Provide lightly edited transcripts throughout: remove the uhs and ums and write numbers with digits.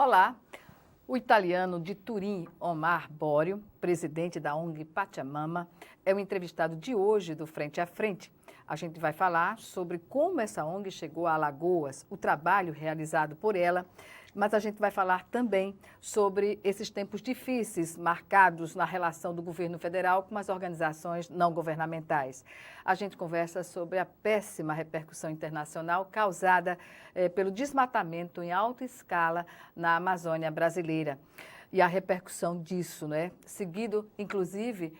Olá, o italiano de Turim, Omar Borio, presidente da ONG Pachamama, é o entrevistado de hoje do Frente a Frente. A gente vai falar sobre como essa ONG chegou a Alagoas, o trabalho realizado por ela, mas a gente vai falar também sobre esses tempos difíceis marcados na relação do governo federal com as organizações não governamentais. A gente conversa sobre a péssima repercussão internacional causada pelo desmatamento em alta escala na Amazônia brasileira. E a repercussão disso, né? Seguido, inclusive,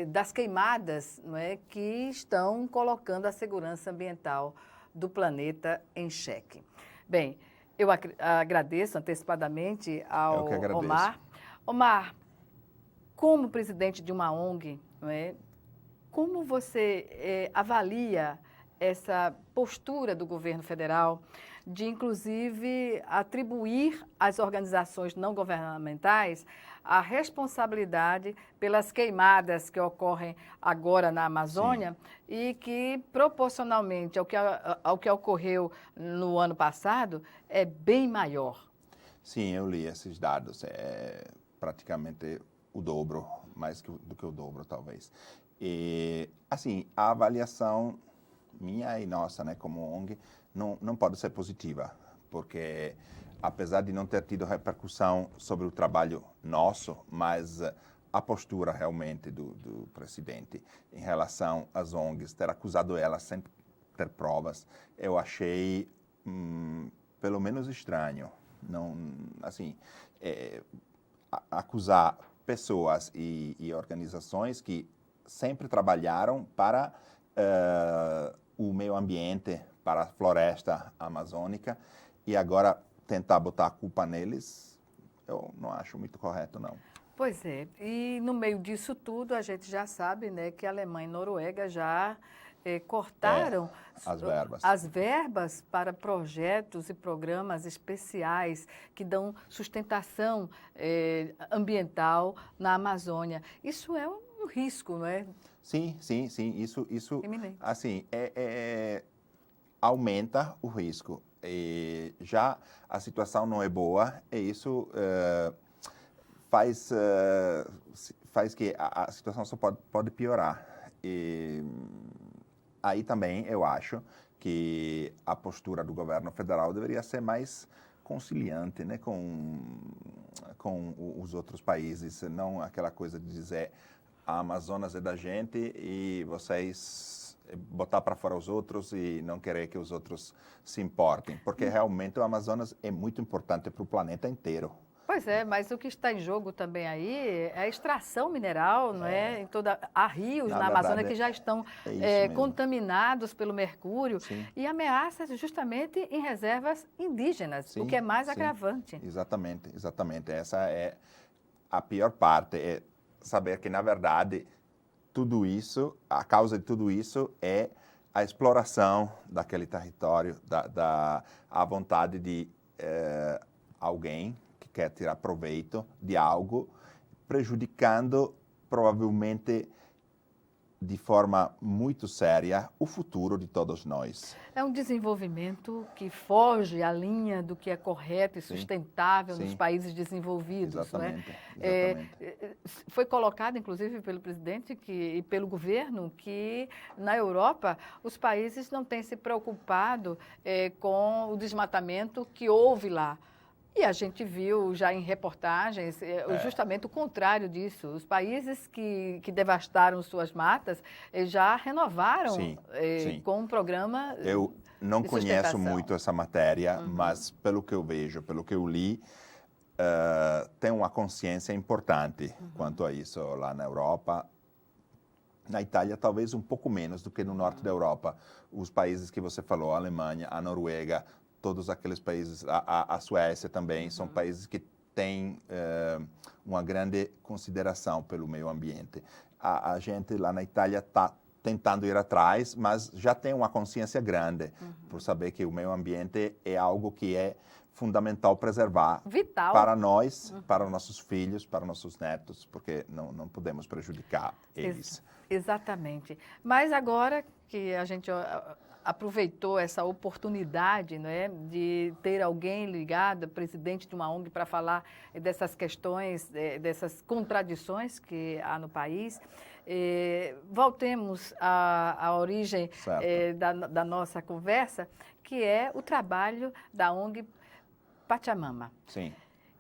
das queimadas, né, que estão colocando a segurança ambiental do planeta em xeque. Bem, eu agradeço antecipadamente ao Omar. Omar, como presidente de uma ONG, não é, como você avalia essa postura do governo federal de, inclusive, atribuir às organizações não governamentais a responsabilidade pelas queimadas que ocorrem agora na Amazônia? Sim. E que, proporcionalmente ao que ocorreu no ano passado, é bem maior? Sim, eu li esses dados. É praticamente o dobro, mais do que o dobro, talvez. E, assim, a avaliação minha e nossa, né, como ONG, não pode ser positiva, porque apesar de não ter tido repercussão sobre o trabalho nosso, mas a postura realmente do presidente em relação às ONGs, ter acusado ela sem ter provas, eu achei pelo menos estranho. Não, assim, acusar pessoas e organizações que sempre trabalharam para o meio ambiente, para a floresta amazônica, e agora tentar botar a culpa neles, eu não acho muito correto, não. Pois é, e no meio disso tudo, a gente já sabe, né, que a Alemanha e a Noruega já cortaram as verbas para projetos e programas especiais que dão sustentação ambiental na Amazônia. Isso é um risco, não é? Sim. Isso iminente. Assim, aumenta o risco. Já a situação não é boa e isso faz que a situação só pode piorar. E aí também eu acho que a postura do governo federal deveria ser mais conciliante, né, com os outros países, não aquela coisa de dizer a Amazonas é da gente e vocês botar para fora os outros e não querer que os outros se importem, porque realmente o Amazonas é muito importante para o planeta inteiro. Pois é, mas o que está em jogo também aí é a extração mineral, não é? Há rios na Amazônia que já estão contaminados pelo mercúrio. Sim. E ameaças justamente em reservas indígenas, o que é mais agravante. Exatamente. Essa é a pior parte, é saber que, na verdade, tudo isso, a causa de tudo isso é a exploração daquele território, a vontade de alguém que quer tirar proveito de algo, prejudicando provavelmente de forma muito séria o futuro de todos nós. É um desenvolvimento que foge à linha do que é correto e sustentável nos países desenvolvidos. Exatamente. Foi colocado, inclusive, pelo presidente e pelo governo que, na Europa, os países não têm se preocupado com o desmatamento que houve lá. E a gente viu já em reportagens justamente o contrário disso. Os países que devastaram suas matas já renovaram com um programa. Eu não conheço muito essa matéria, mas pelo que eu vejo, pelo que eu li, tem uma consciência importante quanto a isso lá na Europa. Na Itália, talvez um pouco menos do que no norte da Europa. Os países que você falou, a Alemanha, a Noruega, todos aqueles países, a Suécia também, são países que têm uma grande consideração pelo meio ambiente. A gente lá na Itália está tentando ir atrás, mas já tem uma consciência grande por saber que o meio ambiente é algo que é fundamental preservar. Vital. Para nós, para os nossos filhos, para os nossos netos, porque não podemos prejudicar eles. Exatamente. Mas agora que a gente aproveitou essa oportunidade, não é, de ter alguém ligado, presidente de uma ONG, para falar dessas questões, dessas contradições que há no país. Voltemos à origem da nossa conversa, que é o trabalho da ONG Pachamama. Sim.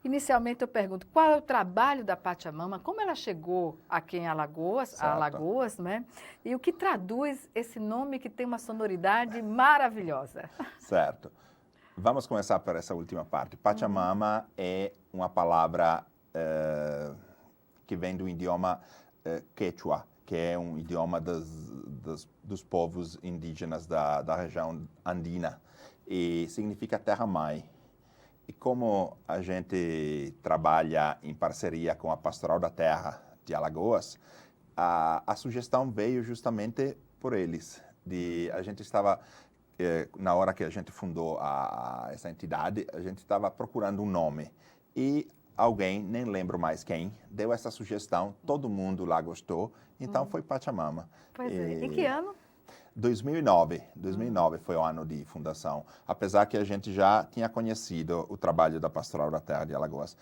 Inicialmente eu pergunto, qual é o trabalho da Pachamama, como ela chegou aqui em Alagoas, né? E o que traduz esse nome que tem uma sonoridade maravilhosa? Certo. Vamos começar por essa última parte. Pachamama é uma palavra que vem do idioma Quechua, que é um idioma dos povos indígenas da região andina, e significa terra-mãe. E como a gente trabalha em parceria com a Pastoral da Terra de Alagoas, a sugestão veio justamente por eles. A gente estava, na hora que a gente fundou essa entidade, a gente estava procurando um nome. E alguém, nem lembro mais quem, deu essa sugestão, todo mundo lá gostou, então foi Pachamama. Pois é. Em que ano? 2009 foi o ano de fundação, apesar que a gente já tinha conhecido o trabalho da Pastoral da Terra de Alagoas.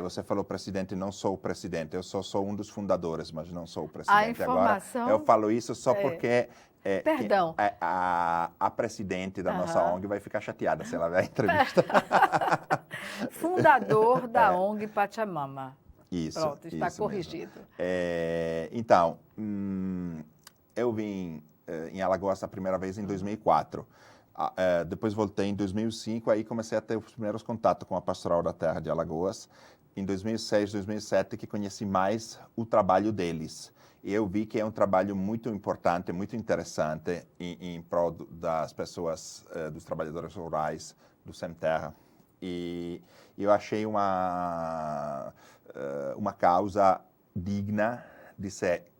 Você falou presidente, não sou o presidente, eu sou um dos fundadores, mas não sou o presidente. A informação... Agora, eu falo isso só porque... Perdão. A presidente da nossa ONG vai ficar chateada se ela ver a entrevista. Fundador da ONG Pachamama. Isso. Pronto, está isso corrigido. Então, eu vim em Alagoas a primeira vez em 2004. Depois voltei em 2005, aí comecei a ter os primeiros contatos com a Pastoral da Terra de Alagoas. Em 2006, 2007, que conheci mais o trabalho deles. E eu vi que é um trabalho muito importante, muito interessante em prol das pessoas, dos trabalhadores rurais, do Sem Terra. E eu achei uma causa digna de ser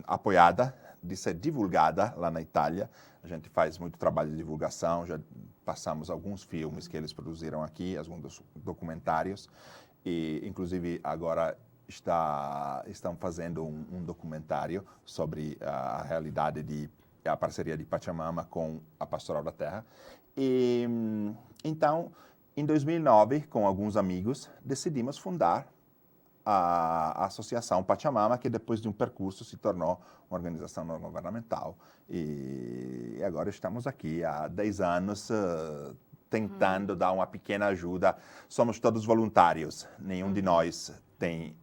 apoiada, de ser divulgada lá na Itália. A gente faz muito trabalho de divulgação, já passamos alguns filmes que eles produziram aqui, alguns documentários, e inclusive agora estão fazendo um documentário sobre a realidade a parceria de Pachamama com a Pastoral da Terra. E então, em 2009, com alguns amigos, decidimos fundar a Associação Pachamama, que depois de um percurso se tornou uma organização não governamental. E agora estamos aqui há 10 anos tentando dar uma pequena ajuda. Somos todos voluntários, nenhum de nós tem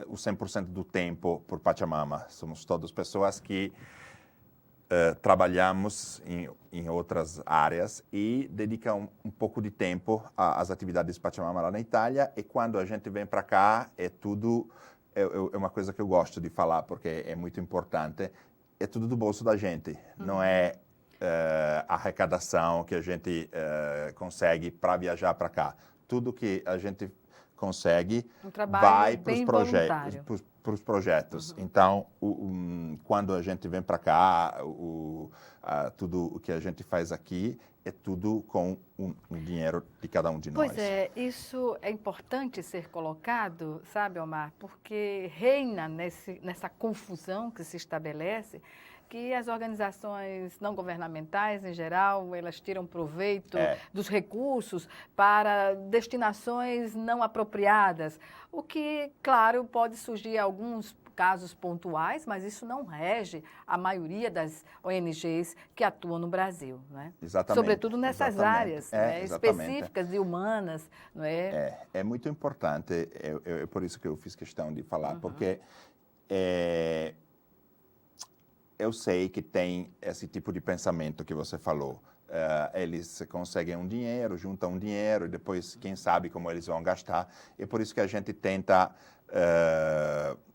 o 100% do tempo por Pachamama. Somos todas pessoas que trabalhamos em outras áreas e dedicam um pouco de tempo às atividades de Pachamama lá na Itália. E quando a gente vem para cá, é uma coisa que eu gosto de falar, porque é muito importante, é tudo do bolso da gente. Não é a arrecadação que a gente consegue para viajar para cá. Tudo que a gente consegue vai para os projetos. Então, quando a gente vem para cá, tudo o que a gente faz aqui é tudo com o dinheiro de cada um de nós. Pois é, isso é importante ser colocado, sabe, Omar, porque reina nessa confusão que se estabelece, que as organizações não governamentais, em geral, elas tiram proveito dos recursos para destinações não apropriadas, o que, claro, pode surgir alguns casos pontuais, mas isso não rege a maioria das ONGs que atuam no Brasil, né? Exatamente. Sobretudo nessas áreas específicas e humanas, não é? É muito importante, é por isso que eu fiz questão de falar, porque eu sei que tem esse tipo de pensamento que você falou. Eles conseguem um dinheiro, juntam um dinheiro, e depois, quem sabe como eles vão gastar. É por isso que a gente tenta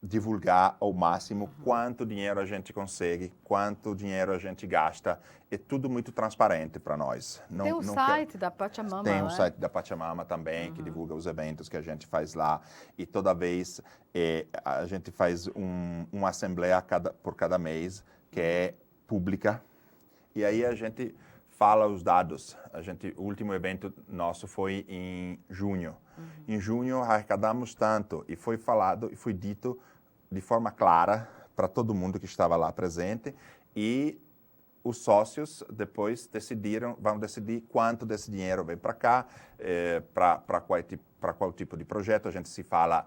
divulgar ao máximo quanto dinheiro a gente consegue, quanto dinheiro a gente gasta. É tudo muito transparente para nós. Tem o site da Pachamama. Tem o site da Pachamama também, que divulga os eventos que a gente faz lá. E toda vez a gente faz uma assembleia por cada mês, que é pública. E aí a gente fala os dados. O último evento nosso foi em junho. Em junho arrecadamos tanto, e foi falado e foi dito de forma clara para todo mundo que estava lá presente, e os sócios depois vão decidir quanto desse dinheiro vem para cá, para qual tipo de projeto. A gente se fala,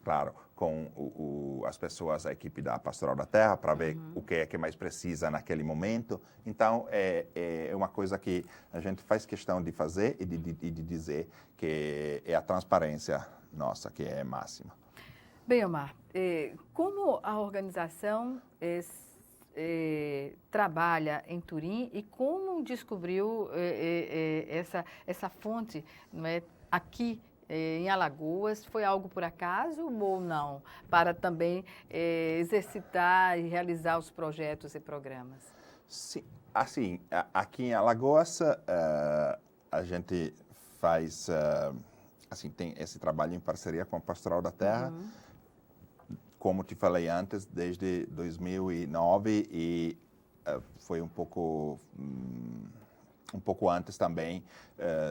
claro, com as pessoas, a equipe da Pastoral da Terra, para ver o que é que mais precisa naquele momento. Então, é uma coisa que a gente faz questão de fazer e de dizer que é a transparência nossa que é máxima. Bem, Omar, como a organização trabalha em Turim e como descobriu essa fonte, não é, aqui em Alagoas? Foi algo por acaso ou não? Para também exercitar e realizar os projetos e programas? Sim, assim, aqui em Alagoas a gente faz, assim, tem esse trabalho em parceria com a Pastoral da Terra, como te falei antes, desde 2009 e foi um pouco antes também,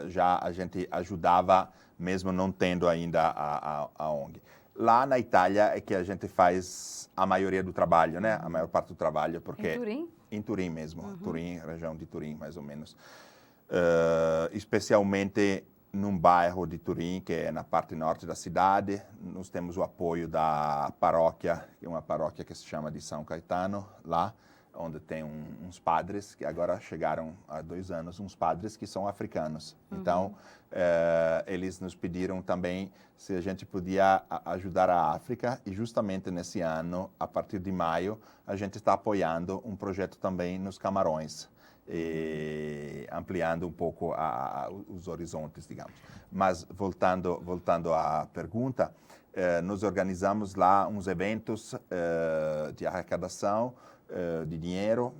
já a gente ajudava, mesmo não tendo ainda a ONG. Lá na Itália é que a gente faz a maioria do trabalho, né? A maior parte do trabalho, porque... Em Turim? Em Turim mesmo, Turim, região de Turim, mais ou menos. Especialmente num bairro de Turim, que é na parte norte da cidade. Nós temos o apoio da paróquia, que é uma paróquia que se chama de São Caetano, lá, onde tem uns padres, que agora chegaram há 2 anos, uns padres que são africanos. Então, eles nos pediram também se a gente podia ajudar a África, e justamente nesse ano, a partir de maio, a gente está apoiando um projeto também nos Camarões, e ampliando um pouco os horizontes, digamos. Mas, voltando à pergunta, nós organizamos lá uns eventos de arrecadação de dinheiro,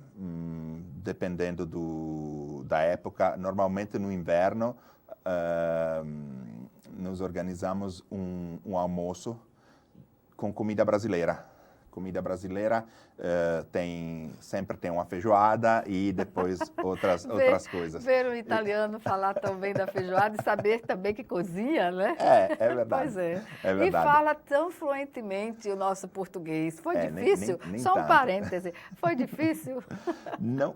dependendo da época. Normalmente no inverno, nós organizamos um almoço com comida brasileira. Comida brasileira sempre tem uma feijoada e depois outras coisas. Ver um italiano falar tão bem da feijoada e saber também que cozinha, né? É verdade. Pois é. É verdade. E fala tão fluentemente o nosso português. Foi difícil? Nem Só um tanto. parêntese. Foi difícil?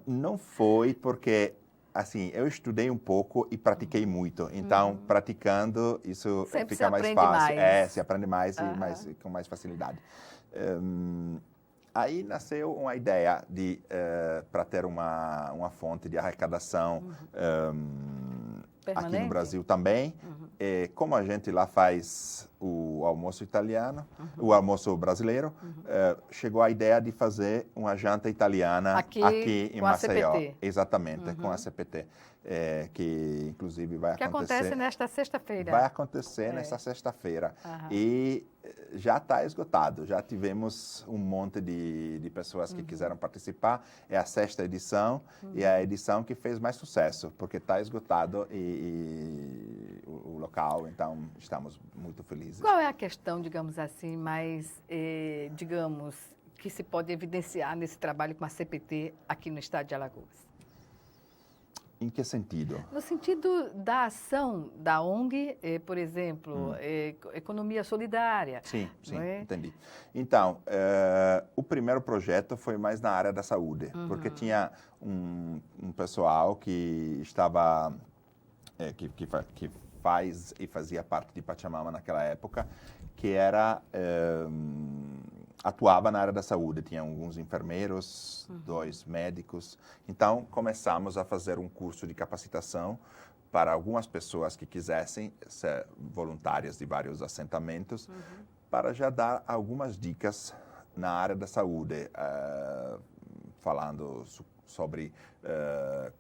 Não foi, porque assim, eu estudei um pouco e pratiquei muito. Então, praticando, isso sempre fica mais fácil. Se aprende mais e com mais facilidade. Aí nasceu uma ideia para ter uma fonte de arrecadação aqui no Brasil também. Como a gente lá faz o almoço italiano, o almoço brasileiro, chegou a ideia de fazer uma janta italiana aqui em Maceió. CPT. Exatamente, com a CPT. Que inclusive vai acontecer... Que acontece nesta sexta-feira. Vai acontecer nesta sexta-feira. E já está esgotado. Já tivemos um monte de pessoas que quiseram participar. É a 6ª edição e é a edição que fez mais sucesso, porque está esgotado e o local, então estamos muito felizes. Qual é a questão, digamos assim, mais, digamos, que se pode evidenciar nesse trabalho com a CPT aqui no estado de Alagoas? Em que sentido? No sentido da ação da ONG, por exemplo, economia solidária. Sim, entendi. Então, o primeiro projeto foi mais na área da saúde, porque tinha um pessoal que estava, que faz e fazia parte de Pachamama naquela época, que atuava na área da saúde. Tinha alguns enfermeiros, 2 médicos. Então, começamos a fazer um curso de capacitação para algumas pessoas que quisessem ser voluntárias de vários assentamentos, para já dar algumas dicas na área da saúde, falando sobre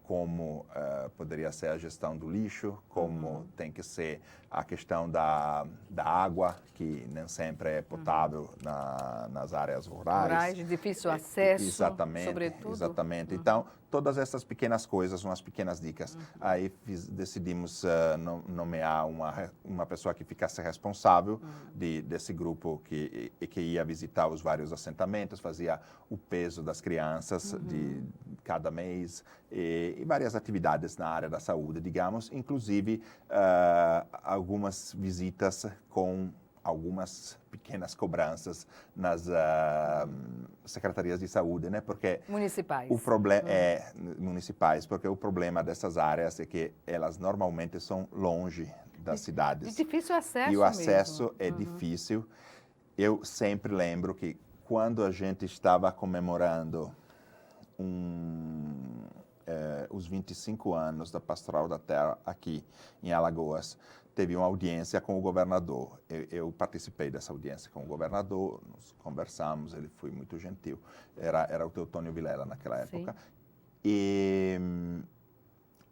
como poderia ser a gestão do lixo, como tem que ser a questão da água, que nem sempre é potável nas áreas rurais. De difícil acesso, exatamente, sobretudo. Exatamente. Então, todas essas pequenas coisas, umas pequenas dicas. Aí decidimos nomear uma pessoa que ficasse responsável desse grupo que ia visitar os vários assentamentos, fazia o peso das crianças de cada mês e várias atividades na área da saúde, digamos, inclusive algumas visitas com algumas pequenas cobranças nas secretarias de saúde, né? Porque municipais. O problema municipais, porque o problema dessas áreas é que elas normalmente são longe das cidades. De difícil acesso. E o acesso mesmo. é difícil. Eu sempre lembro que quando a gente estava comemorando os 25 anos da Pastoral da Terra aqui em Alagoas, teve uma audiência com o governador. Eu participei dessa audiência com o governador, nos conversamos, ele foi muito gentil. Era o Teotônio Vilela naquela época. Sim. E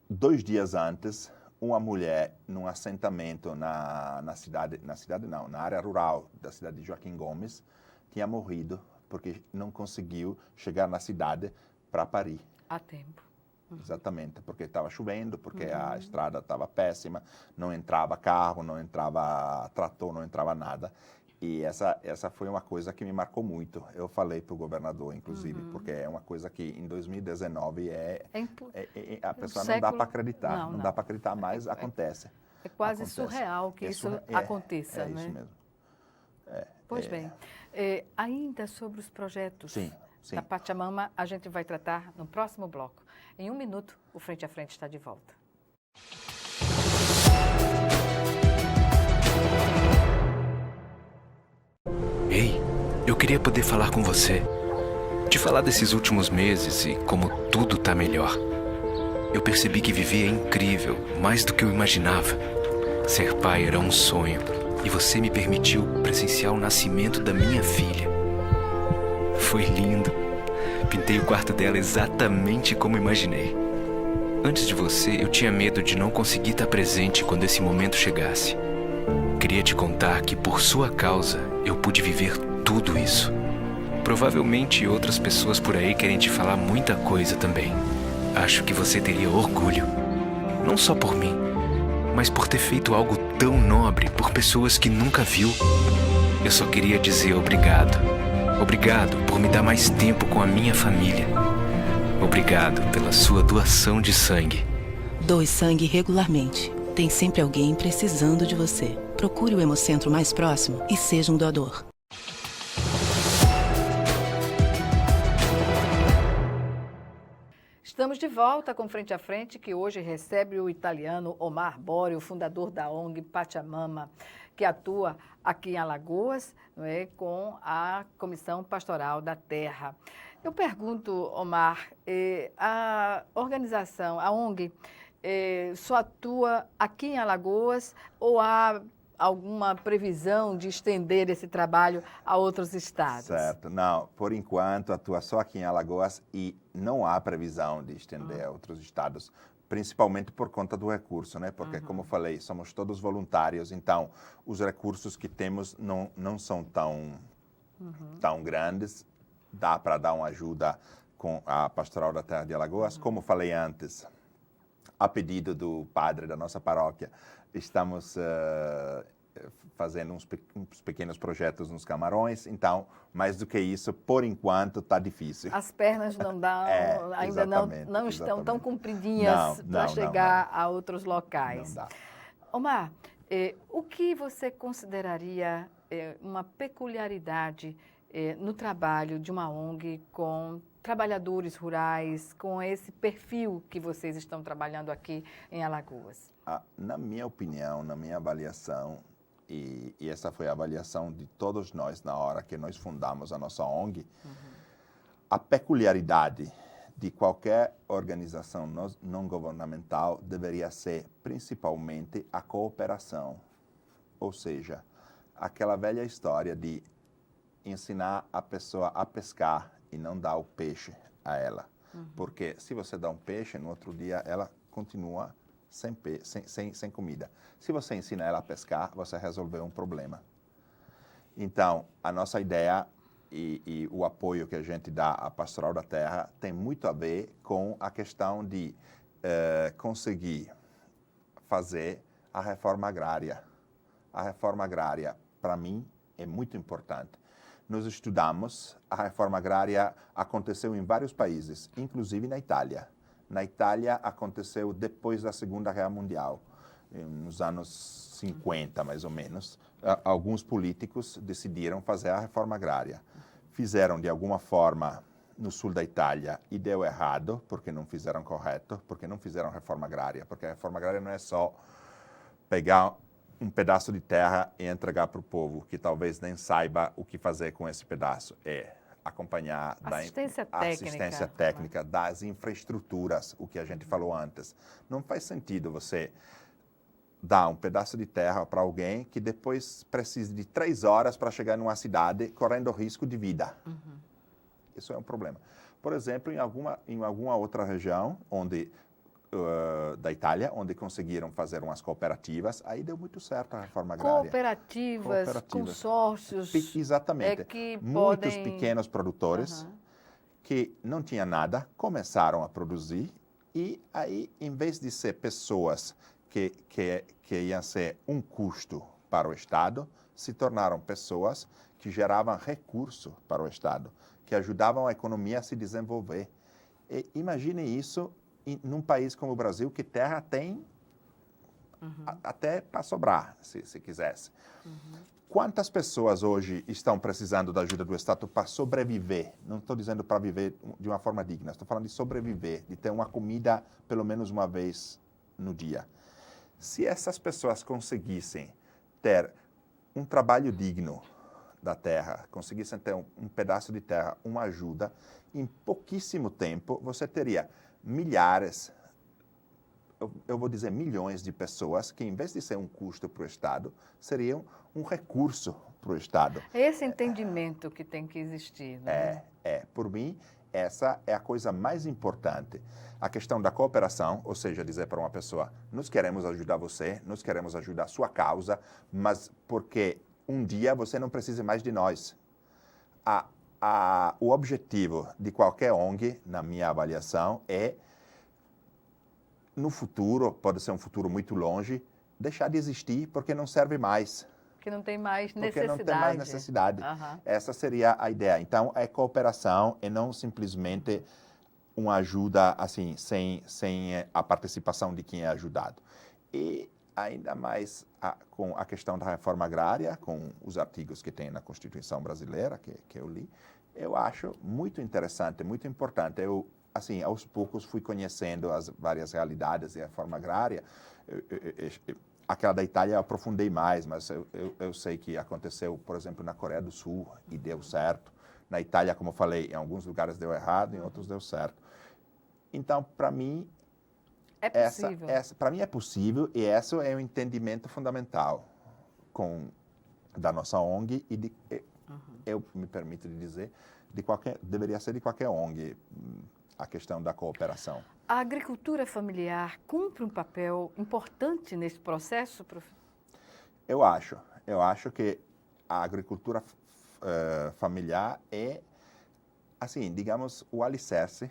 2 dias antes, uma mulher num assentamento na área rural da cidade de Joaquim Gomes, tinha morrido porque não conseguiu chegar na cidade para parir. A tempo. Exatamente, porque estava chovendo, porque a estrada estava péssima, não entrava carro, não entrava trator, não entrava nada. E essa foi uma coisa que me marcou muito. Eu falei para o governador, inclusive, porque é uma coisa que em 2019 a pessoa não dá para acreditar. Não dá para acreditar, mas acontece. É quase surreal que isso aconteça, né? É isso mesmo. Pois bem, ainda sobre os projetos da Pachamama, a gente vai tratar no próximo bloco. Em 1 minuto, o Frente a Frente está de volta. Ei, eu queria poder falar com você. Te falar desses últimos meses e como tudo tá melhor. Eu percebi que viver é incrível, mais do que eu imaginava. Ser pai era um sonho e você me permitiu presenciar o nascimento da minha filha. Foi lindo. Pintei o quarto dela exatamente como imaginei. Antes de você, eu tinha medo de não conseguir estar presente quando esse momento chegasse. Queria te contar que, por sua causa, eu pude viver tudo isso. Provavelmente outras pessoas por aí querem te falar muita coisa também. Acho que você teria orgulho. Não só por mim, mas por ter feito algo tão nobre por pessoas que nunca viu. Eu só queria dizer obrigado. Obrigado por me dar mais tempo com a minha família. Obrigado pela sua doação de sangue. Doe sangue regularmente. Tem sempre alguém precisando de você. Procure o Hemocentro mais próximo e seja um doador. Estamos de volta com Frente a Frente, que hoje recebe o italiano Omar Borio, fundador da ONG Pachamama, que atua aqui em Alagoas, não é, com a Comissão Pastoral da Terra. Eu pergunto, Omar, a organização, a ONG, só atua aqui em Alagoas ou há alguma previsão de estender esse trabalho a outros estados? Certo. Não, por enquanto atua só aqui em Alagoas e não há previsão de estender a outros estados, principalmente por conta do recurso, né? Porque, como eu falei, somos todos voluntários, então os recursos que temos não são tão grandes. Dá para dar uma ajuda com a Pastoral da Terra de Alagoas. Como falei antes, a pedido do padre da nossa paróquia, estamos fazendo uns pequenos projetos nos Camarões. Então, mais do que isso, por enquanto, está difícil. As pernas não dão, ainda não estão tão compridinhas para chegar a outros locais. Não dá. Omar, o que você consideraria uma peculiaridade no trabalho de uma ONG com trabalhadores rurais, com esse perfil que vocês estão trabalhando aqui em Alagoas? Na minha opinião, na minha avaliação, e essa foi a avaliação de todos nós na hora que nós fundamos a nossa ONG, a peculiaridade de qualquer organização não governamental deveria ser principalmente a cooperação, ou seja, aquela velha história de ensinar a pessoa a pescar e não dar o peixe a ela. Porque se você dá um peixe, no outro dia ela continua sem comida. Se você ensina ela a pescar, você resolveu um problema. Então, a nossa ideia e o apoio que a gente dá à Pastoral da Terra tem muito a ver com a questão de conseguir fazer a reforma agrária. A reforma agrária, para mim, é muito importante. Nós estudamos, a reforma agrária aconteceu em vários países, inclusive na Itália. Na Itália aconteceu depois da Segunda Guerra Mundial, nos anos 50, mais ou menos. alguns políticos decidiram fazer a reforma agrária. Fizeram de alguma forma no sul da Itália e deu errado, porque não fizeram correto, porque não fizeram reforma agrária, porque a reforma agrária não é só pegar um pedaço de terra e entregar para o povo, que talvez nem saiba o que fazer com esse pedaço. É acompanhar assistência técnica das infraestruturas, o que a gente falou antes. Não faz sentido você dar um pedaço de terra para alguém que depois precisa de 3 horas para chegar numa cidade correndo risco de vida. Isso é um problema. Por exemplo, em alguma outra região da Itália, onde conseguiram fazer umas cooperativas, aí deu muito certo a reforma agrária. Cooperativas. Consórcios. Exatamente. Muitos pequenos produtores que não tinham nada, começaram a produzir e aí, em vez de ser pessoas que iam ser um custo para o Estado, se tornaram pessoas que geravam recurso para o Estado, que ajudavam a economia a se desenvolver. E imagine isso num país como o Brasil, que terra tem até para sobrar, se quisesse. Quantas pessoas hoje estão precisando da ajuda do Estado para sobreviver? Não estou dizendo para viver de uma forma digna, estou falando de sobreviver, de ter uma comida pelo menos uma vez no dia. Se essas pessoas conseguissem ter um trabalho digno da terra, conseguissem ter um pedaço de terra, uma ajuda, em pouquíssimo tempo você teria milhares, eu vou dizer milhões de pessoas que, em vez de ser um custo para o Estado, seriam um recurso para o Estado. É esse entendimento que tem que existir, né? Por mim, essa é a coisa mais importante. A questão da cooperação, ou seja, dizer para uma pessoa, nós queremos ajudar você, nós queremos ajudar a sua causa, mas porque um dia você não precisa mais de nós. O objetivo de qualquer ONG, na minha avaliação, é, no futuro, pode ser um futuro muito longe, deixar de existir porque não serve mais. Que não tem mais necessidade. Porque não tem mais necessidade. Essa seria a ideia. Então, é cooperação e não simplesmente uma ajuda assim, sem a participação de quem é ajudado. E ainda mais com a questão da reforma agrária, com os artigos que tem na Constituição brasileira, que eu li, eu acho muito interessante, muito importante. Eu, assim, aos poucos fui conhecendo as várias realidades da reforma agrária. Aquela da Itália eu aprofundei mais, mas eu sei que aconteceu, por exemplo, na Coreia do Sul e deu certo. Na Itália, como eu falei, em alguns lugares deu errado, em outros deu certo. Então, para mim, para mim é possível e esse é o entendimento fundamental da nossa ONG e eu me permito dizer, deveria ser de qualquer ONG, a questão da cooperação. A agricultura familiar cumpre um papel importante nesse processo, professor? Eu acho que a agricultura familiar é, assim, digamos, o alicerce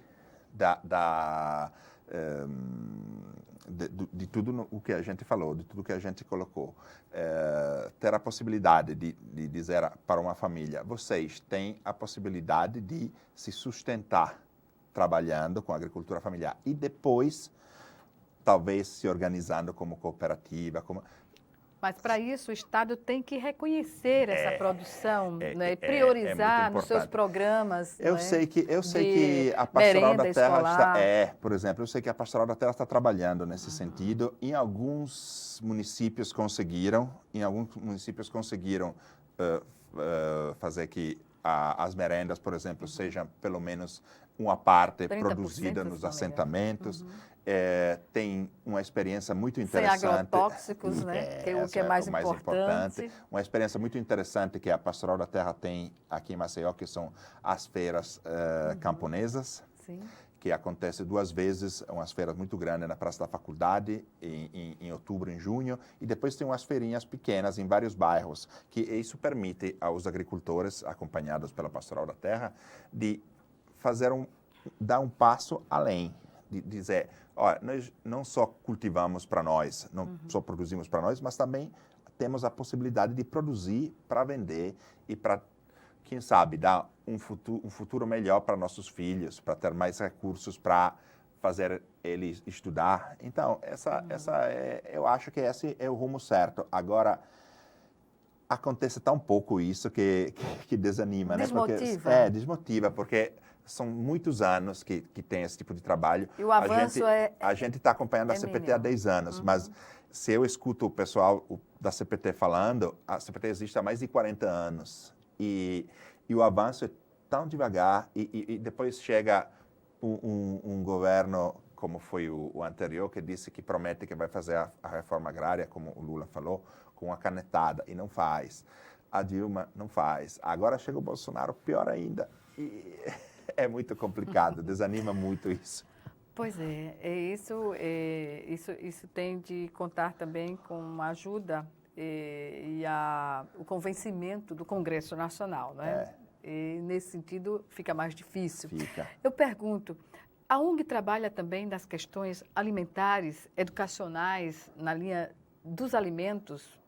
de tudo o que a gente falou, de tudo que a gente colocou. Ter a possibilidade de dizer para uma família, vocês têm a possibilidade de se sustentar trabalhando com a agricultura familiar e depois, talvez, se organizando como cooperativa. Mas, para isso, o Estado tem que reconhecer essa produção, né? E priorizar nos seus programas. Eu sei que a Pastoral da Terra por exemplo, eu sei que a Pastoral da Terra está trabalhando nesse sentido. Em alguns municípios conseguiram, fazer que as merendas, por exemplo, sejam pelo menos uma parte produzida nos assentamentos. Tem uma experiência muito interessante. Sem agrotóxicos, né? Que é o que é mais importante. Uma experiência muito interessante que a Pastoral da Terra tem aqui em Maceió, que são as feiras camponesas, que acontece 2 vezes, umas feiras muito grandes na Praça da Faculdade, em outubro e em junho, e depois tem umas feirinhas pequenas em vários bairros, que isso permite aos agricultores, acompanhados pela Pastoral da Terra, de dar um passo além, de dizer, olha, nós não só cultivamos para nós, não só produzimos para nós, mas também temos a possibilidade de produzir para vender e para, quem sabe, dar um futuro melhor para nossos filhos, para ter mais recursos para fazer eles estudar. Então, eu acho que esse é o rumo certo. Agora, acontece tão pouco isso que desanima, Desmotiva. né? Porque, desmotiva, porque são muitos anos que tem esse tipo de trabalho. E o avanço A gente está acompanhando a CPT há 10 anos, mas se eu escuto o pessoal da CPT falando, a CPT existe há mais de 40 anos. E o avanço é tão devagar e depois chega um governo, como foi o anterior, que disse que promete que vai fazer a reforma agrária, como o Lula falou, com uma canetada, e não faz. A Dilma não faz. Agora chega o Bolsonaro, pior ainda. E é muito complicado, desanima muito isso. Pois isso tem de contar também com a ajuda o convencimento do Congresso Nacional, né? E nesse sentido fica mais difícil. Fica. Eu pergunto, a ONG trabalha também nas questões alimentares, educacionais, na linha dos alimentos,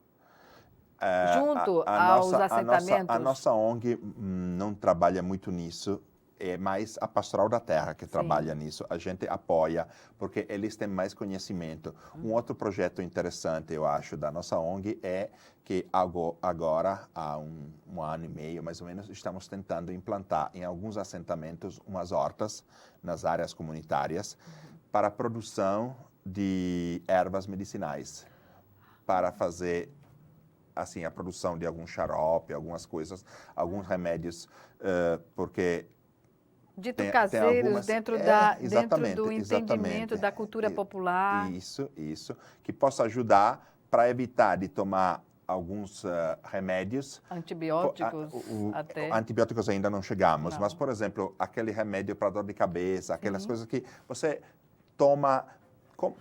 junto aos assentamentos? A nossa ONG não trabalha muito nisso. É mais a Pastoral da Terra que trabalha nisso. A gente apoia, porque eles têm mais conhecimento. Um outro projeto interessante, eu acho, da nossa ONG é que agora, há um ano e meio, mais ou menos, estamos tentando implantar em alguns assentamentos umas hortas nas áreas comunitárias para a produção de ervas medicinais, para fazer assim a produção de algum xarope, algumas coisas, alguns remédios, porque dito caseiros, dentro do entendimento da cultura popular. Isso, que possa ajudar para evitar de tomar alguns remédios. Antibióticos até. Antibióticos ainda não chegamos, mas, por exemplo, aquele remédio para dor de cabeça, aquelas coisas que você toma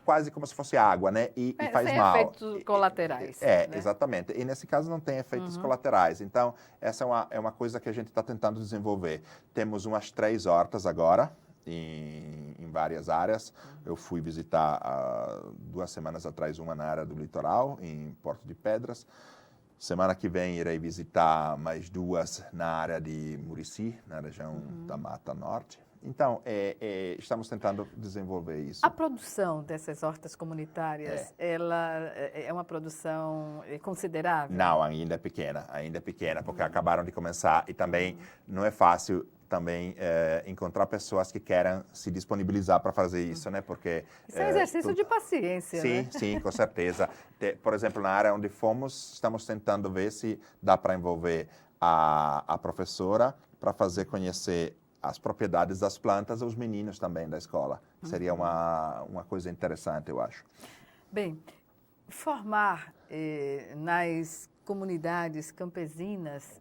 quase como se fosse água, né? E faz sem mal. Efeitos colaterais. Né? Exatamente. E nesse caso não tem efeitos colaterais. Então, essa é uma coisa que a gente está tentando desenvolver. Temos umas 3 hortas agora, em várias áreas. Eu fui visitar 2 semanas atrás uma na área do litoral, em Porto de Pedras. Semana que vem irei visitar mais 2 na área de Murici, na região da Mata Norte. Então, estamos tentando desenvolver isso. A produção dessas hortas comunitárias, ela é uma produção considerável? Não, ainda é pequena, porque acabaram de começar e também não é fácil também encontrar pessoas que queiram se disponibilizar para fazer isso, né? Porque isso é um exercício de paciência, né? Sim, com certeza. Por exemplo, na área onde fomos, estamos tentando ver se dá para envolver a professora para fazer conhecer as propriedades das plantas aos meninos também da escola. Seria uma coisa interessante, eu acho. Bem, formar nas comunidades campesinas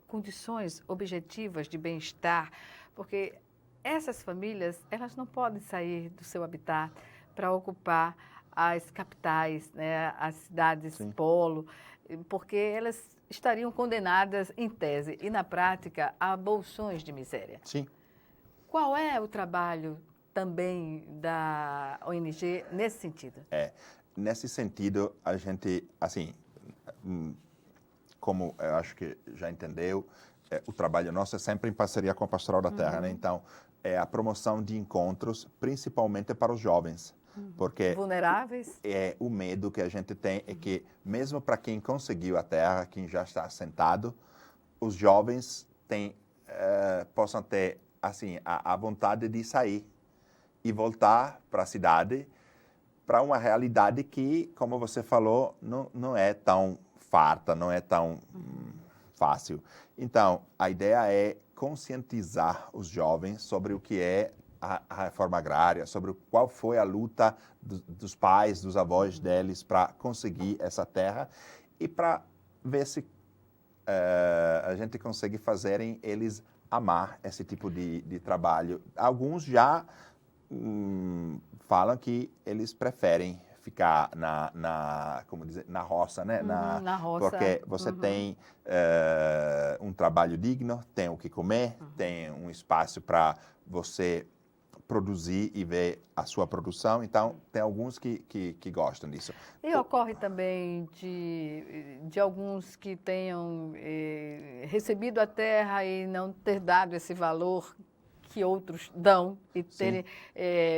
condições objetivas de bem-estar, porque essas famílias, elas não podem sair do seu habitat para ocupar as capitais, né, as cidades polo, porque elas estariam condenadas em tese e na prática a bolsões de miséria. Sim. Qual é o trabalho também da ONG nesse sentido? Nesse sentido, a gente, assim, como eu acho que já entendeu, o trabalho nosso é sempre em parceria com a Pastoral da Terra, né? Então, é a promoção de encontros, principalmente para os jovens. Porque vulneráveis? O medo que a gente tem é que, mesmo para quem conseguiu a terra, quem já está assentado, os jovens possam ter assim, a vontade de sair e voltar para a cidade, para uma realidade que, como você falou, não é tão farta, não é tão fácil. Então, a ideia é conscientizar os jovens sobre o que é a reforma agrária, sobre qual foi a luta dos pais, dos avós deles para conseguir essa terra e para ver se a gente consegue fazerem eles amar esse tipo de trabalho. Alguns já falam que eles preferem ficar na roça, né? Na roça. Porque você tem um trabalho digno, tem o que comer, tem um espaço para você produzir e ver a sua produção. Então, tem alguns que gostam disso. E ocorre também de alguns que tenham recebido a terra e não ter dado esse valor que outros dão e terem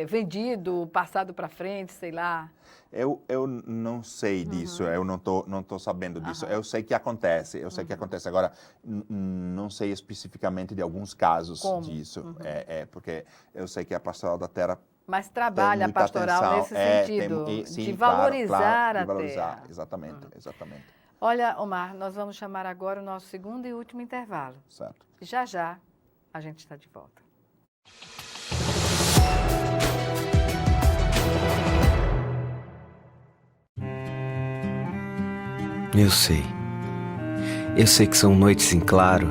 vendido, passado para frente, sei lá? Eu não sei disso, eu não tô sabendo disso. Eu sei que acontece, Agora, não sei especificamente de alguns casos disso. Porque eu sei que a Pastoral da Terra mas trabalha a pastoral nesse sentido, de valorizar a terra. Exatamente. Olha, Omar, nós vamos chamar agora o nosso segundo e último intervalo. Certo. Já a gente está de volta. Eu sei que são noites em claro,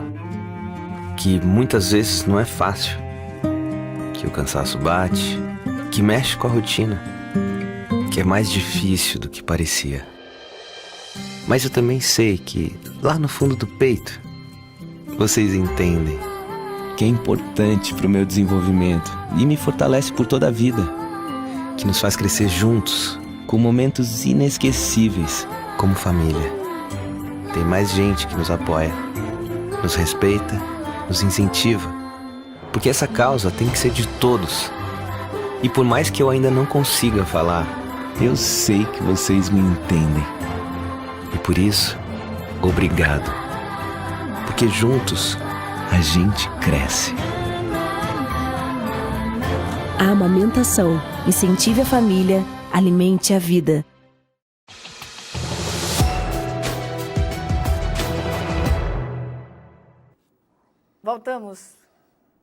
que muitas vezes não é fácil, que o cansaço bate, que mexe com a rotina, que é mais difícil do que parecia. Mas eu também sei que, lá no fundo do peito, vocês entendem que é importante para o meu desenvolvimento e me fortalece por toda a vida, que nos faz crescer juntos, com momentos inesquecíveis como família. Tem mais gente que nos apoia, nos respeita, nos incentiva, porque essa causa tem que ser de todos. E por mais que eu ainda não consiga falar, eu sei que vocês me entendem. E por isso, obrigado. Porque juntos a gente cresce. A amamentação. Incentive a família, alimente a vida. Voltamos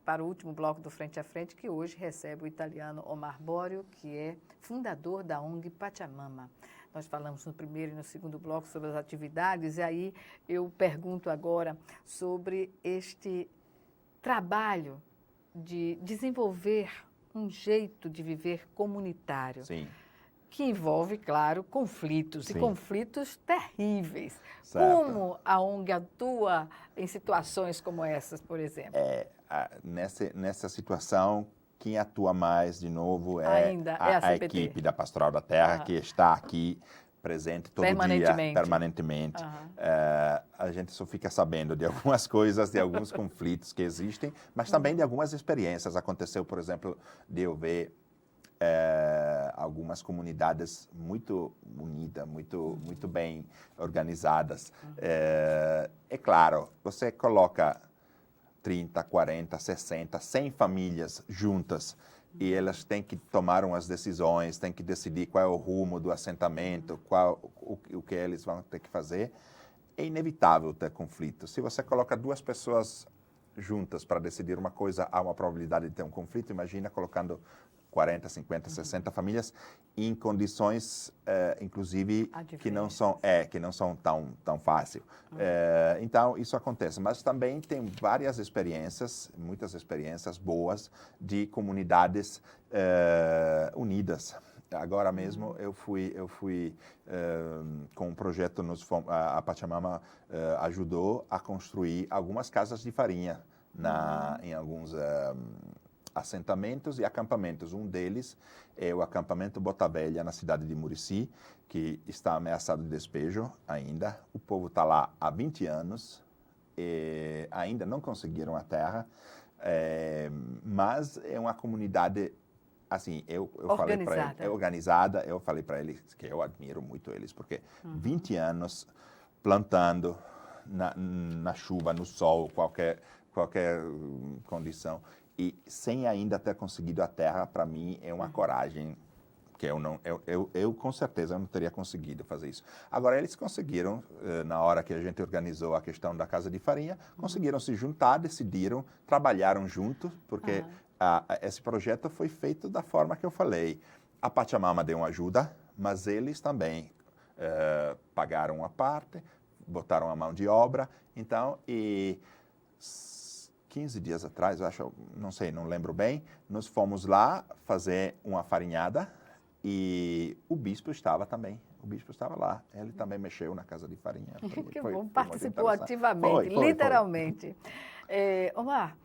para o último bloco do Frente a Frente, que hoje recebe o italiano Omar Borio, que é fundador da ONG Pachamama. Nós falamos no primeiro e no segundo bloco sobre as atividades, e aí eu pergunto agora sobre este trabalho de desenvolver um jeito de viver comunitário. Sim. Que envolve, claro, conflitos, Sim. e conflitos terríveis. Certo. Como a ONG atua em situações como essas, por exemplo? Nessa situação, quem atua mais, de novo, Ainda é a CPT. equipe da Pastoral da Terra, que está aqui presente todo dia, permanentemente. A gente só fica sabendo de algumas coisas, de alguns conflitos que existem, mas também de algumas experiências. Aconteceu, por exemplo, de eu ver algumas comunidades muito unidas, muito bem organizadas. É claro, você coloca 30, 40, 60, 100 famílias juntas e elas têm que tomar umas decisões, têm que decidir qual é o rumo do assentamento, o que eles vão ter que fazer. É inevitável ter conflito. Se você coloca duas pessoas juntas para decidir uma coisa, há uma probabilidade de ter um conflito. Imagina colocando 40, 50, 60 famílias em condições, inclusive, que não são tão fáceis. Então, isso acontece. Mas também tem várias experiências, muitas experiências boas de comunidades unidas. Agora mesmo eu fui com um projeto, a Pachamama ajudou a construir algumas casas de farinha em alguns assentamentos e acampamentos. Um deles é o acampamento Bota Velha, na cidade de Murici, que está ameaçado de despejo ainda. O povo está lá há 20 anos e ainda não conseguiram a terra, mas é uma comunidade, assim, eu falei para eles, é organizada. Eu falei para eles que eu admiro muito eles, porque 20 anos plantando na chuva, no sol, qualquer condição, e sem ainda ter conseguido a terra, para mim, é uma coragem que eu com certeza não teria conseguido fazer isso. Agora, eles conseguiram, na hora que a gente organizou a questão da casa de farinha, conseguiram se juntar, decidiram, trabalharam juntos, porque esse projeto foi feito da forma que eu falei. A Pachamama deu uma ajuda, mas eles também pagaram uma parte, botaram a mão de obra, então, 15 dias atrás, eu acho, não lembro bem, nós fomos lá fazer uma farinhada e o bispo estava também. O bispo estava lá, ele também mexeu na casa de farinha. Que bom, participou ativamente, literalmente. Omar,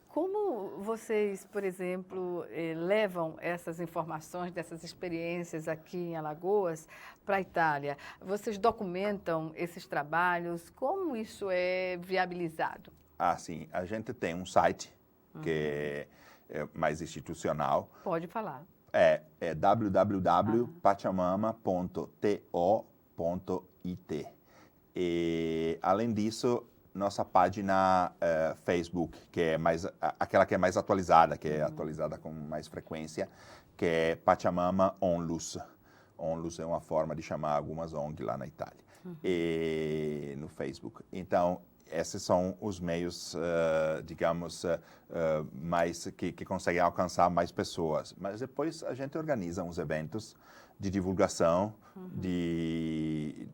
como vocês, por exemplo, levam essas informações, dessas experiências aqui em Alagoas para a Itália? Vocês documentam esses trabalhos? Como isso é viabilizado? Sim, a gente tem um site que é mais institucional. Pode falar. É www.pachamama.to.it. E, além disso, nossa página Facebook, que é aquela que é mais atualizada, que é atualizada com mais frequência, que é Pachamama Onlus. Onlus é uma forma de chamar algumas ONG lá na Itália, e no Facebook. Então, esses são os meios, digamos, mais que conseguem alcançar mais pessoas. Mas depois a gente organiza uns eventos de divulgação, de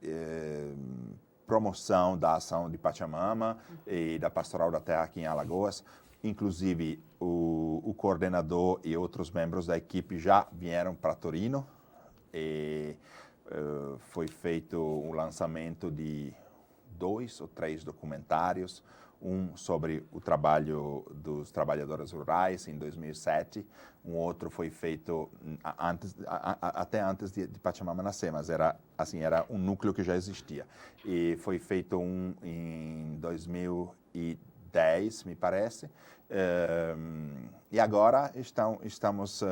promoção da ação de Pachamama e da Pastoral da Terra aqui em Alagoas. Inclusive, o coordenador e outros membros da equipe já vieram para Torino e foi feito um lançamento de 2 ou 3 documentários, um sobre o trabalho dos trabalhadores rurais em 2007, um outro foi feito até antes de Pachamama nascer, mas era um núcleo que já existia. E foi feito um em 2010, me parece, e agora estamos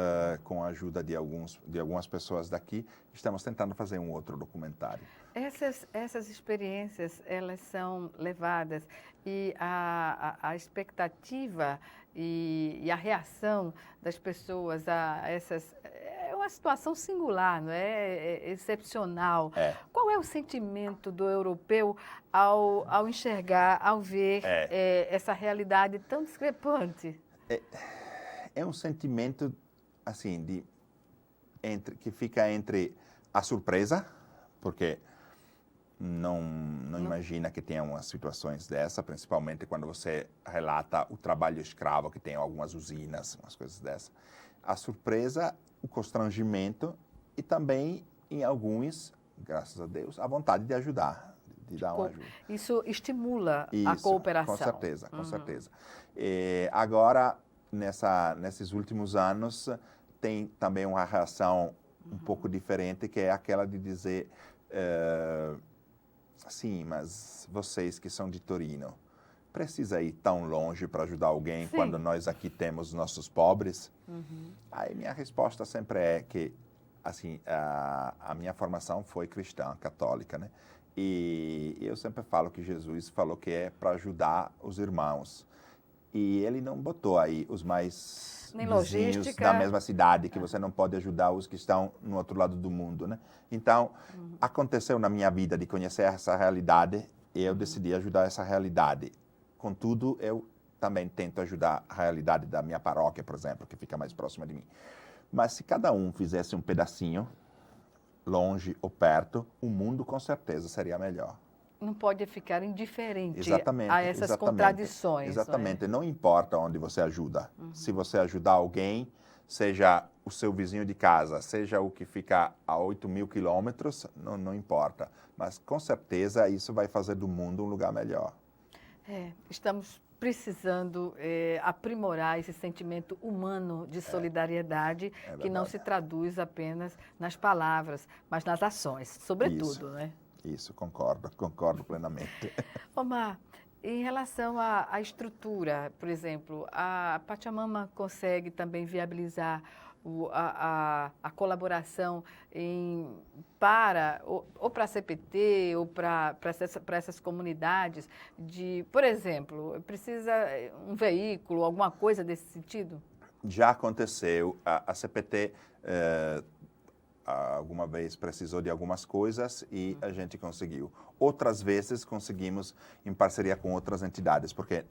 com a ajuda de algumas pessoas daqui, estamos tentando fazer um outro documentário. Essas experiências, elas são levadas e a expectativa e a reação das pessoas a essas... É uma situação singular, não é? Excepcional. Qual é o sentimento do europeu ao enxergar, ao ver essa realidade tão discrepante? É um sentimento, assim, que fica entre a surpresa, porque não imagina que tenha umas situações dessa, principalmente quando você relata o trabalho escravo que tem algumas usinas, umas coisas dessa. A surpresa, o constrangimento e também, em alguns, graças a Deus, a vontade de ajudar, de dar uma ajuda. Isso estimula a cooperação. Com certeza, com certeza. E agora, nesses últimos anos, tem também uma reação um pouco diferente, que é aquela de dizer... sim, mas vocês que são de Torino, precisa ir tão longe para ajudar alguém quando nós aqui temos nossos pobres? Aí minha resposta sempre é que, assim, a minha formação foi cristã, católica, né? E eu sempre falo que Jesus falou que é para ajudar os irmãos. E ele não botou aí os mais nem vizinhos logística da mesma cidade, que você não pode ajudar os que estão no outro lado do mundo, né? Então, aconteceu na minha vida de conhecer essa realidade e eu decidi ajudar essa realidade. Contudo, eu também tento ajudar a realidade da minha paróquia, por exemplo, que fica mais próxima de mim. Mas se cada um fizesse um pedacinho, longe ou perto, o mundo com certeza seria melhor. Não pode ficar indiferente Exatamente, a essas contradições. Exatamente. Não importa onde você ajuda. Se você ajudar alguém, seja o seu vizinho de casa, seja o que fica a 8.000 quilômetros, não importa. Mas, com certeza, isso vai fazer do mundo um lugar melhor. Estamos precisando aprimorar esse sentimento humano de solidariedade, que não se traduz apenas nas palavras, mas nas ações, sobretudo, né? Isso, concordo plenamente. Omar, em relação à estrutura, por exemplo, a Pachamama consegue também viabilizar a colaboração para a CPT ou para essas comunidades por exemplo, precisa um veículo, alguma coisa desse sentido? Já aconteceu. A CPT alguma vez precisou de algumas coisas e a gente conseguiu. Outras vezes conseguimos em parceria com outras entidades, porque,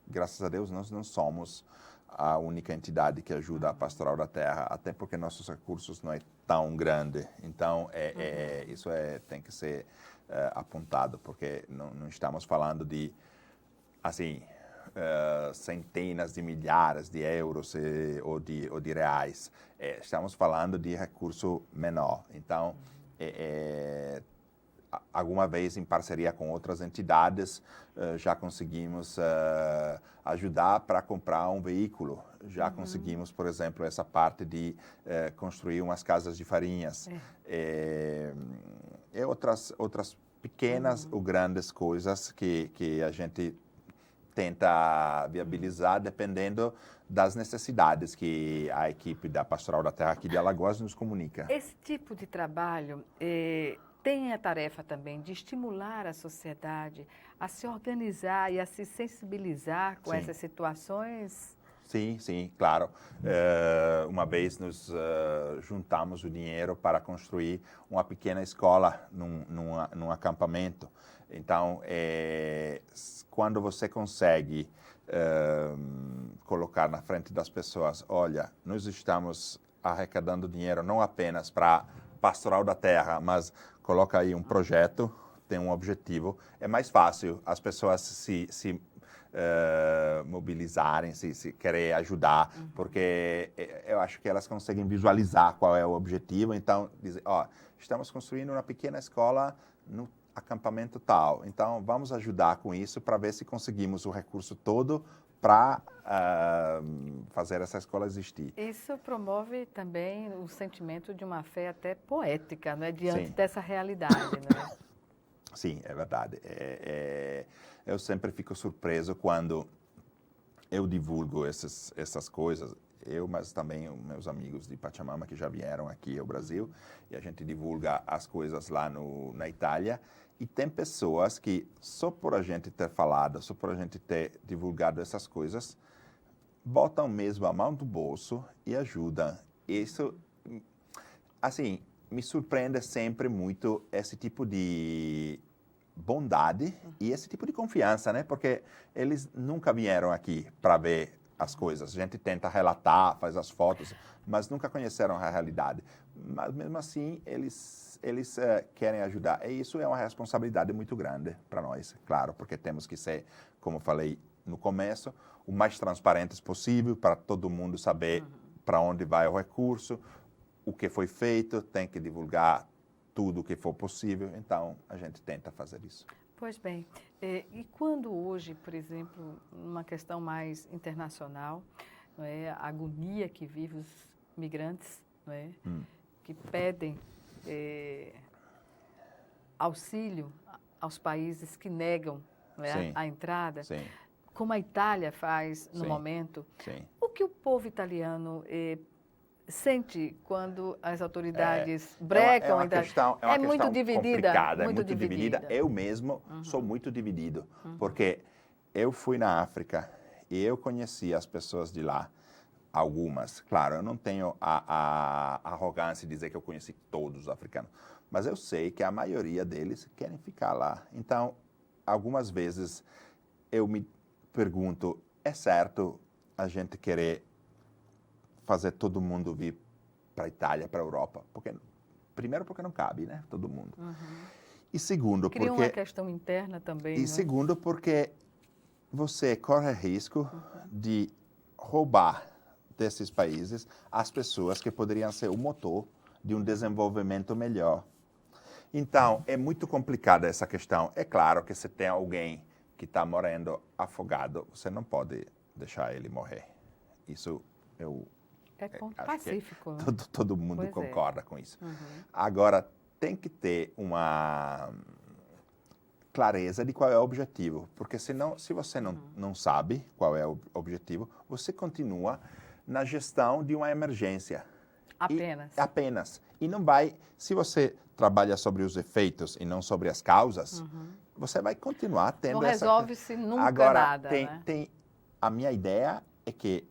graças a Deus, nós não somos a única entidade que ajuda a Pastoral da Terra, até porque nossos recursos não é tão grande. Então, isso tem que ser apontado, porque não estamos falando de, assim, centenas de milhares de euros ou de reais. Estamos falando de recurso menor. Então, alguma vez em parceria com outras entidades, já conseguimos ajudar para comprar um veículo. Já conseguimos, por exemplo, essa parte de construir umas casas de farinhas. E outras pequenas ou grandes coisas que a gente tenta viabilizar dependendo das necessidades que a equipe da Pastoral da Terra aqui de Alagoas nos comunica. Esse tipo de trabalho tem a tarefa também de estimular a sociedade a se organizar e a se sensibilizar com essas situações? Sim, sim, claro. Uma vez nos juntamos o dinheiro para construir uma pequena escola num acampamento. Então, quando você consegue colocar na frente das pessoas, olha, nós estamos arrecadando dinheiro não apenas para Pastoral da Terra, mas coloca aí um projeto, tem um objetivo, é mais fácil as pessoas se mobilizarem, se querer ajudar, porque eu acho que elas conseguem visualizar qual é o objetivo, então dizer, estamos construindo uma pequena escola no acampamento tal, então vamos ajudar com isso para ver se conseguimos o recurso todo para fazer essa escola existir. Isso promove também o sentimento de uma fé até poética, não é? Diante dessa realidade, não é? Sim, é verdade. Eu sempre fico surpreso quando eu divulgo essas coisas, mas também meus amigos de Pachamama que já vieram aqui ao Brasil, e a gente divulga as coisas lá na Itália, e tem pessoas que, só por a gente ter falado, só por a gente ter divulgado essas coisas, botam mesmo a mão do bolso e ajudam. Isso, assim, me surpreende sempre muito esse tipo de bondade e esse tipo de confiança, né? Porque eles nunca vieram aqui para ver as coisas. A gente tenta relatar, faz as fotos, mas nunca conheceram a realidade. Mas mesmo assim, eles querem ajudar. E isso é uma responsabilidade muito grande para nós, claro, porque temos que ser, como falei no começo, o mais transparentes possível para todo mundo saber para onde vai o recurso, o que foi feito, tem que divulgar tudo o que for possível, então a gente tenta fazer isso. Pois bem, e quando hoje, por exemplo, numa questão mais internacional, não é, a agonia que vivem os migrantes, não é, que pedem auxílio aos países que negam, não é, a entrada, como a Itália faz no momento, o que o povo italiano sente quando as autoridades brecam? É uma questão muito dividida, complicada, muito dividida. Eu mesmo sou muito dividido, porque eu fui na África e eu conheci as pessoas de lá, algumas. Claro, eu não tenho a arrogância de dizer que eu conheci todos os africanos, mas eu sei que a maioria deles querem ficar lá. Então, algumas vezes eu me pergunto, é certo a gente querer fazer todo mundo vir para a Itália, para a Europa? Primeiro, porque não cabe, né? Todo mundo. E segundo, Cria uma questão interna também. E segundo, porque você corre risco de roubar desses países as pessoas que poderiam ser o motor de um desenvolvimento melhor. Então, é muito complicada essa questão. É claro que se tem alguém que está morrendo afogado, você não pode deixar ele morrer. Isso é pacífico. Né? Todo mundo concorda com isso. Agora, tem que ter uma clareza de qual é o objetivo, porque senão, se você não sabe qual é o objetivo, você continua na gestão de uma emergência. Apenas. E não vai, se você trabalha sobre os efeitos e não sobre as causas, você vai continuar tendo não resolve-se nunca Agora, nada. A minha ideia é que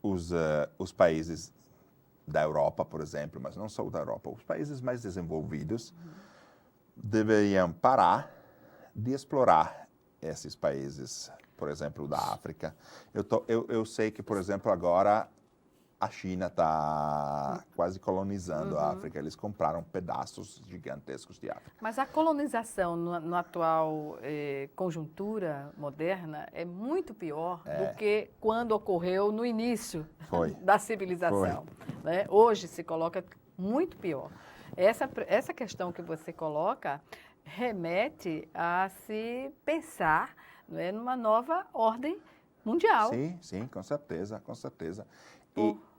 os países da Europa, por exemplo, mas não só da Europa, os países mais desenvolvidos deveriam parar de explorar esses países, por exemplo, da África. Eu sei que, por exemplo, agora a China está quase colonizando a África. Eles compraram pedaços gigantescos de África. Mas a colonização no atual conjuntura moderna é muito pior do que quando ocorreu no início da civilização. Né? Hoje se coloca muito pior. Essa questão que você coloca remete a se pensar, não é, numa nova ordem mundial. Sim, com certeza, com certeza.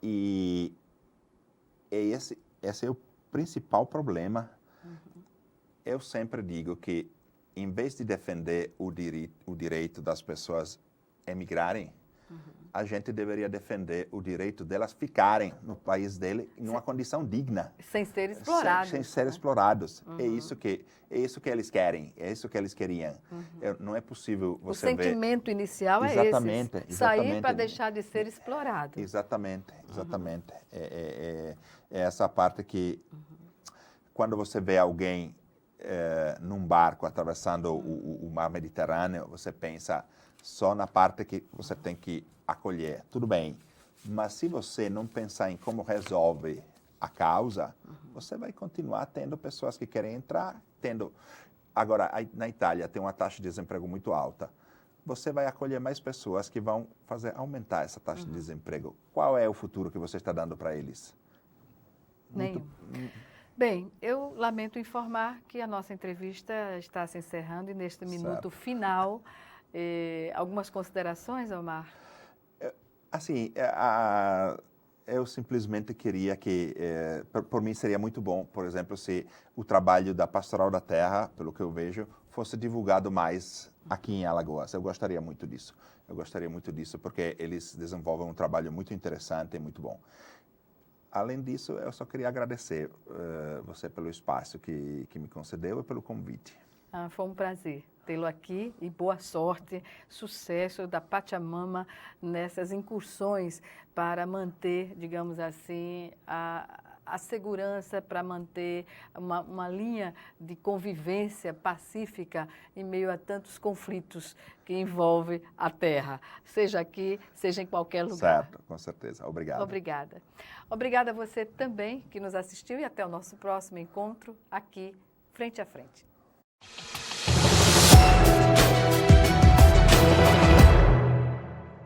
E esse é o principal problema. Eu sempre digo que, em vez de defender o direito das pessoas emigrarem, a gente deveria defender o direito delas ficarem no país dele em uma condição digna. Sem ser explorados. Sem ser explorados. É isso que eles querem, é isso que eles queriam. Não é possível você ver... O sentimento inicial é exatamente, esse. Sair para deixar de ser explorado. Exatamente, exatamente. É essa parte que, quando você vê alguém num barco atravessando o mar Mediterrâneo, você pensa só na parte que você tem que acolher. Tudo bem, mas se você não pensar em como resolve a causa, você vai continuar tendo pessoas que querem entrar, Agora, na Itália tem uma taxa de desemprego muito alta. Você vai acolher mais pessoas que vão fazer aumentar essa taxa de desemprego. Qual é o futuro que você está dando para eles? Nenhum. Bem, eu lamento informar que a nossa entrevista está se encerrando e neste minuto final, algumas considerações, Omar? Assim, eu simplesmente queria que, por mim seria muito bom, por exemplo, se o trabalho da Pastoral da Terra, pelo que eu vejo, fosse divulgado mais aqui em Alagoas. Eu gostaria muito disso. Eu gostaria muito disso porque eles desenvolvem um trabalho muito interessante e muito bom. Além disso, eu só queria agradecer você pelo espaço que me concedeu e pelo convite. Foi um prazer tê-lo aqui e boa sorte, sucesso da Pachamama nessas incursões para manter, digamos assim, a segurança, para manter uma linha de convivência pacífica em meio a tantos conflitos que envolvem a Terra, seja aqui, seja em qualquer lugar. Certo, com certeza. Obrigado. Obrigada. Obrigada a você também que nos assistiu e até o nosso próximo encontro aqui, Frente a Frente.